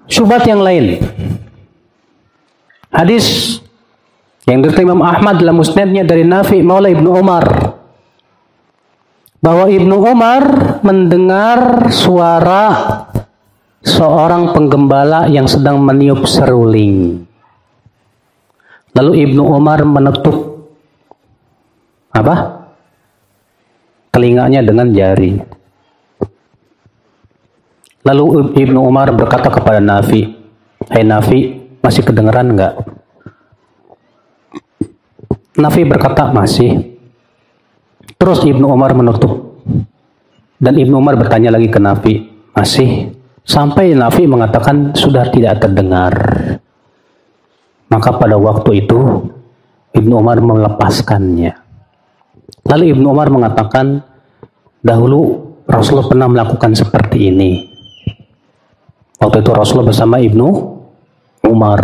Syubhat yang lain. Hadis yang diriwayatkan Imam Ahmad dalam musnadnya dari Nafi Maula Ibnu Umar, bahwa Ibnu Umar mendengar suara seorang penggembala yang sedang meniup seruling. Lalu Ibnu Umar menutup telinganya dengan jari. Lalu Ibnu Umar berkata kepada Nafi, "Hai Nafi, masih kedengeran enggak?" Nafi berkata, "Masih." Terus Ibnu Umar menutup. Dan Ibnu Umar bertanya lagi ke Nafi, "Masih?" Sampai Nafi mengatakan sudah tidak terdengar. Maka pada waktu itu Ibnu Umar melepaskannya. Lalu Ibnu Umar mengatakan, dahulu Rasulullah pernah melakukan seperti ini. Waktu itu Rasulullah bersama Ibnu Umar.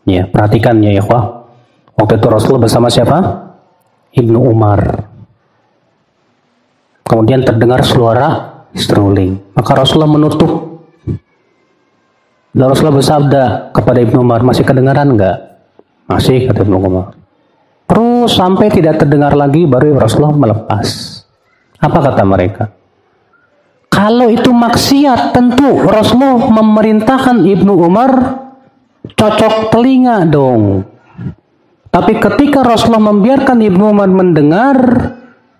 Ya, perhatikan ya ikhwah. Waktu itu Rasulullah bersama siapa? Ibnu Umar. Kemudian terdengar suara seruling. Maka Rasulullah menutup. Dan Rasulullah bersabda kepada Ibnu Umar, "Masih kedengaran enggak?" "Masih," kata Ibnu Umar. Terus sampai tidak terdengar lagi, baru Rasulullah melepas. Apa kata mereka? Kalau itu maksiat, tentu Rasulullah memerintahkan Ibnu Umar cocok telinga dong. Tapi ketika Rasulullah membiarkan Ibnu Umar mendengar,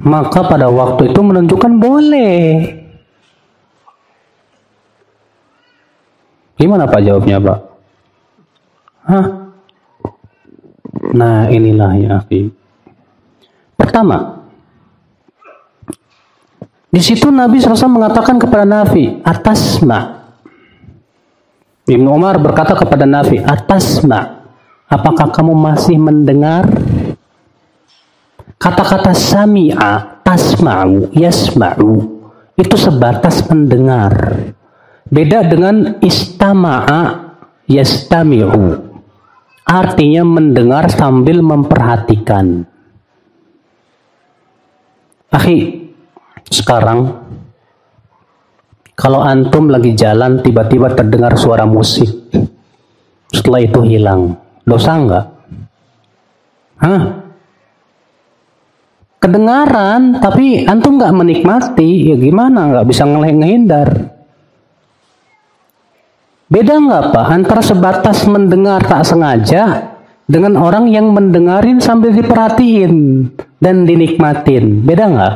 maka pada waktu itu menunjukkan boleh. Gimana Pak jawabnya Pak? Nah inilah ya akhi. Pertama, di situ Nabi SAW mengatakan kepada Nafi, "Atasma." Ibnu Umar berkata kepada Nafi, "Atasma, apakah kamu masih mendengar?" Kata-kata sami'a, tasma'u, yasma'u itu sebatas mendengar. Beda dengan istama'a, yastami'u. Artinya mendengar sambil memperhatikan. Akhi, sekarang kalau antum lagi jalan tiba-tiba terdengar suara musik, setelah itu hilang, dosa enggak? Kedengaran tapi antum enggak menikmati, ya gimana? Enggak bisa ngehindar. Beda enggak Pak antara sebatas mendengar tak sengaja dengan orang yang mendengarin sambil diperhatiin dan dinikmatin? Beda enggak?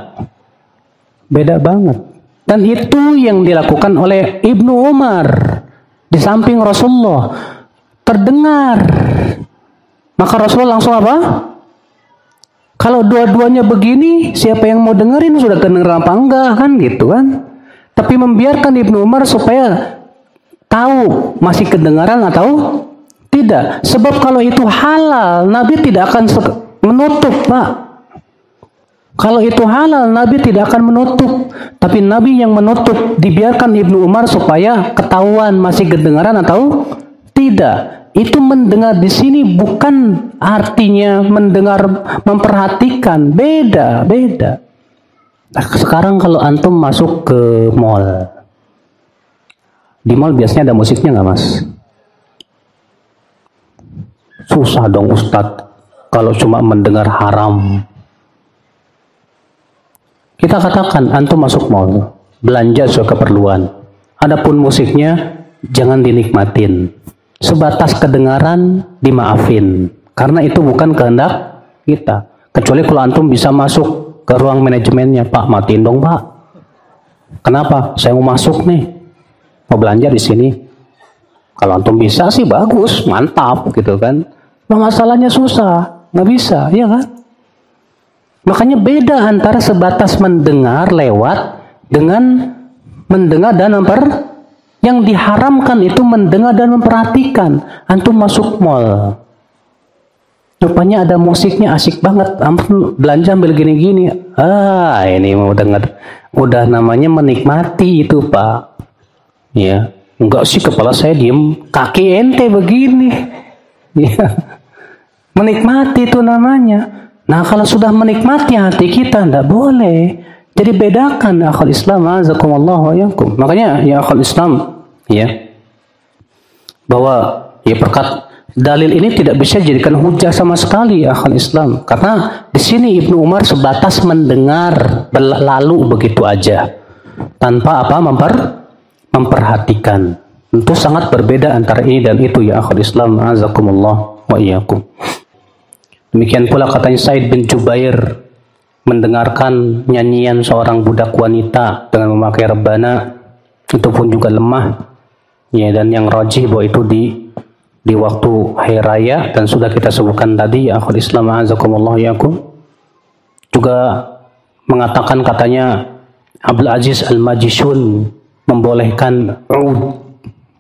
Beda banget. Dan itu yang dilakukan oleh Ibnu Umar di samping Rasulullah. Terdengar. Maka Rasulullah langsung apa? Kalau dua-duanya begini, siapa yang mau dengerin sudah kedengeran apa enggak kan gitu kan? Tapi membiarkan Ibnu Umar supaya tahu masih kedengaran atau tidak. Sebab kalau itu halal, Nabi tidak akan menutup Pak. Kalau itu halal, Nabi tidak akan menutup. Tapi Nabi yang menutup, dibiarkan Ibnu Umar supaya ketahuan masih kedengaran atau tidak. Itu mendengar di sini bukan artinya mendengar memperhatikan. Beda. Nah, sekarang kalau antum masuk ke mall. Di mall biasanya ada musiknya nggak Mas? Susah dong Ustadz kalau cuma mendengar haram. Kita katakan antum masuk mall, belanja sesuai keperluan. Adapun musiknya jangan dinikmatin. Sebatas kedengaran dimaafin. Karena itu bukan kehendak kita. Kecuali kalau antum bisa masuk ke ruang manajemennya, "Pak, matiin dong, Pak." "Kenapa?" "Saya mau masuk nih. Mau belanja di sini." Kalau antum bisa sih bagus, mantap gitu kan. Masalahnya susah, nggak bisa, ya kan? Makanya beda antara sebatas mendengar lewat dengan mendengar dan yang diharamkan itu mendengar dan memperhatikan. Antum masuk mall, rupanya ada musiknya asik banget, ampun belanja ambil gini-gini. Ini mau dengar, udah namanya menikmati itu Pak. Ya, enggak sih kepala saya diem, kaki ente begini. Ya, menikmati itu namanya. Nah kalau sudah menikmati hati kita, enggak boleh. Jadi bedakan akhul Islam, azakumullah wa yakum. Makanya ya akhul Islam, ya, bahwa ya dalil ini tidak bisa dijadikan hujah sama sekali akhul Islam, karena di sini Ibnu Umar sebatas mendengar lalu begitu aja tanpa memperhatikan. Tentu sangat berbeda antara ini dan itu ya akhul Islam, azakumullah wa iyyakum. Demikian pula katanya Said bin Jubair mendengarkan nyanyian seorang budak wanita dengan memakai rebana, itu pun juga lemah. Ya, dan yang rajih bahwa itu di waktu hari raya, dan sudah kita sebutkan tadi ya akhul Islam, azakumullah yakum. Juga mengatakan katanya Abdul Aziz Al-Majishun membolehkan ud,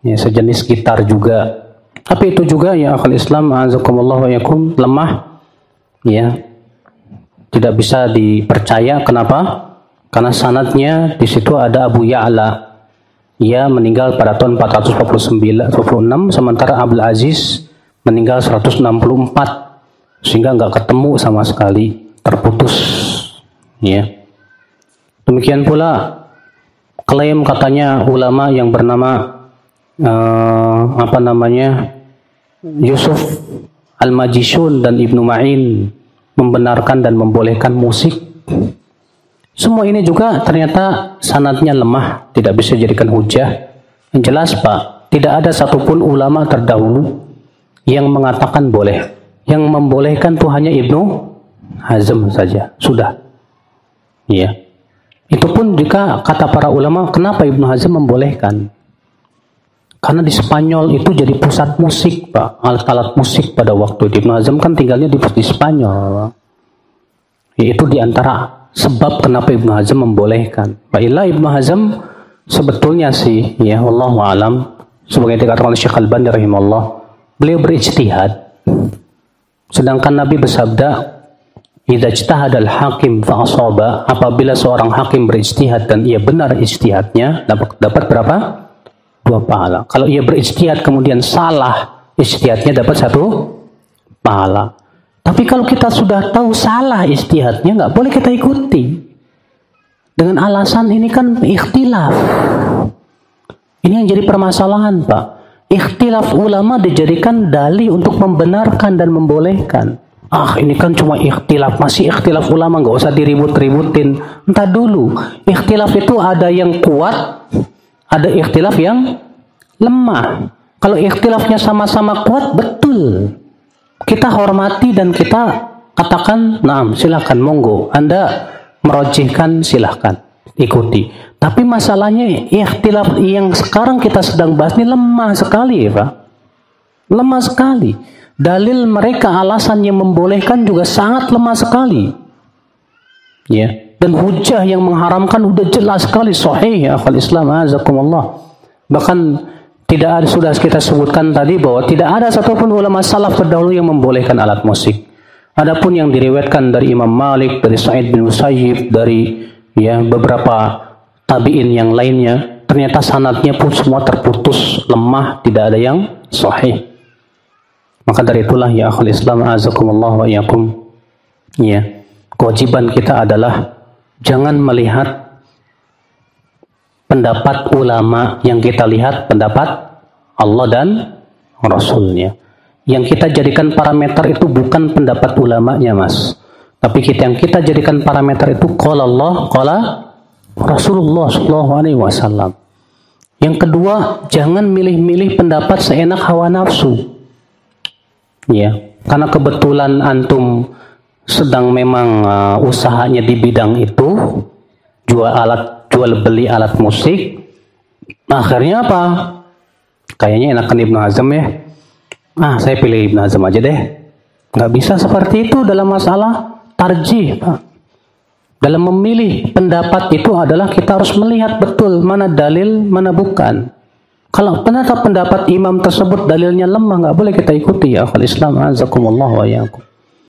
ya, sejenis gitar juga. Tapi itu juga ya akhul Islam, azakumullah yakum, lemah, ya, tidak bisa dipercaya. Kenapa? Karena sanadnya di situ ada Abu Ya'la. Ia meninggal pada tahun 446, sementara Abdul Aziz meninggal 164, sehingga nggak ketemu sama sekali, terputus. Ya. Demikian pula klaim katanya ulama yang bernama Yusuf Al-Majishun dan Ibnu Ma'in membenarkan dan membolehkan musik. Semua ini juga ternyata sanadnya lemah, tidak bisa dijadikan hujah. Yang jelas Pak, tidak ada satupun ulama terdahulu yang mengatakan boleh. Yang membolehkan itu hanya Ibnu Hazm saja, sudah. Ya. Itu pun jika kata para ulama, kenapa Ibnu Hazm membolehkan? Karena di Spanyol itu jadi pusat musik Pak, alat-alat musik pada waktu itu. Ibnu Hazm kan tinggalnya di Spanyol. Itu diantara sebab kenapa Ibnu Hazm membolehkan. Baiklah, Ibnu Hazm sebetulnya sih, ya wallahu alam, sebagai dikatakan oleh Syekh Al-Albani rahimahullah, beliau berijtihad. Sedangkan Nabi bersabda, "Idza ijtahadal hakim fa asaba," apabila seorang hakim berijtihad dan ia benar ijtihadnya, dapat berapa? 2 pahala. Kalau ia berijtihad kemudian salah ijtihadnya, dapat 1 pahala. Tapi kalau kita sudah tahu salah ijtihadnya, nggak boleh kita ikuti. Dengan alasan ini kan ikhtilaf. Ini yang jadi permasalahan Pak. Ikhtilaf ulama dijadikan dalih untuk membenarkan dan membolehkan. Ini kan cuma ikhtilaf, masih ikhtilaf ulama, nggak usah diribut-ributin. Entah dulu, ikhtilaf itu ada yang kuat, ada ikhtilaf yang lemah. Kalau ikhtilafnya sama-sama kuat, betul, kita hormati dan kita katakan, nah silakan, monggo, Anda merojihkan, silakan ikuti. Tapi masalahnya ikhtilaf yang sekarang kita sedang bahas ini lemah sekali ya Pak. Lemah sekali. Dalil mereka, alasan yang membolehkan juga sangat lemah sekali. Ya. Dan hujah yang mengharamkan udah jelas sekali, sahih ya akhul Islam, azakumullah. Bahkan tidak ada, sudah kita sebutkan tadi bahwa tidak ada satupun ulama salaf terdahulu yang membolehkan alat musik. Adapun yang diriwayatkan dari Imam Malik, dari Sa'id bin Musayyib, dari ya beberapa tabi'in yang lainnya, ternyata sanadnya pun semua terputus, lemah, tidak ada yang sahih. Maka dari itulah ya akhul Islam, azakumullah wa iyyakum, ya, kewajiban kita adalah jangan melihat pendapat ulama, yang kita lihat pendapat Allah dan Rasulnya. Yang kita jadikan parameter itu bukan pendapat ulamanya Mas, tapi yang kita jadikan parameter itu qala Allah, qala Rasulullah sallallahu alaihi wasallam. Yang kedua, jangan milih-milih pendapat seenak hawa nafsu. Ya, karena kebetulan antum sedang memang usahanya di bidang itu, jual beli alat musik, akhirnya apa? Kayaknya enakan Ibnu Hazm ya. Saya pilih Ibnu Hazm aja deh. Nggak bisa seperti itu dalam masalah tarjih, Pak. Dalam memilih pendapat itu adalah kita harus melihat betul mana dalil, mana bukan. Kalau ternyata pendapat imam tersebut dalilnya lemah, nggak boleh kita ikuti ya akhul Islam, azakumullah wa iyyakum.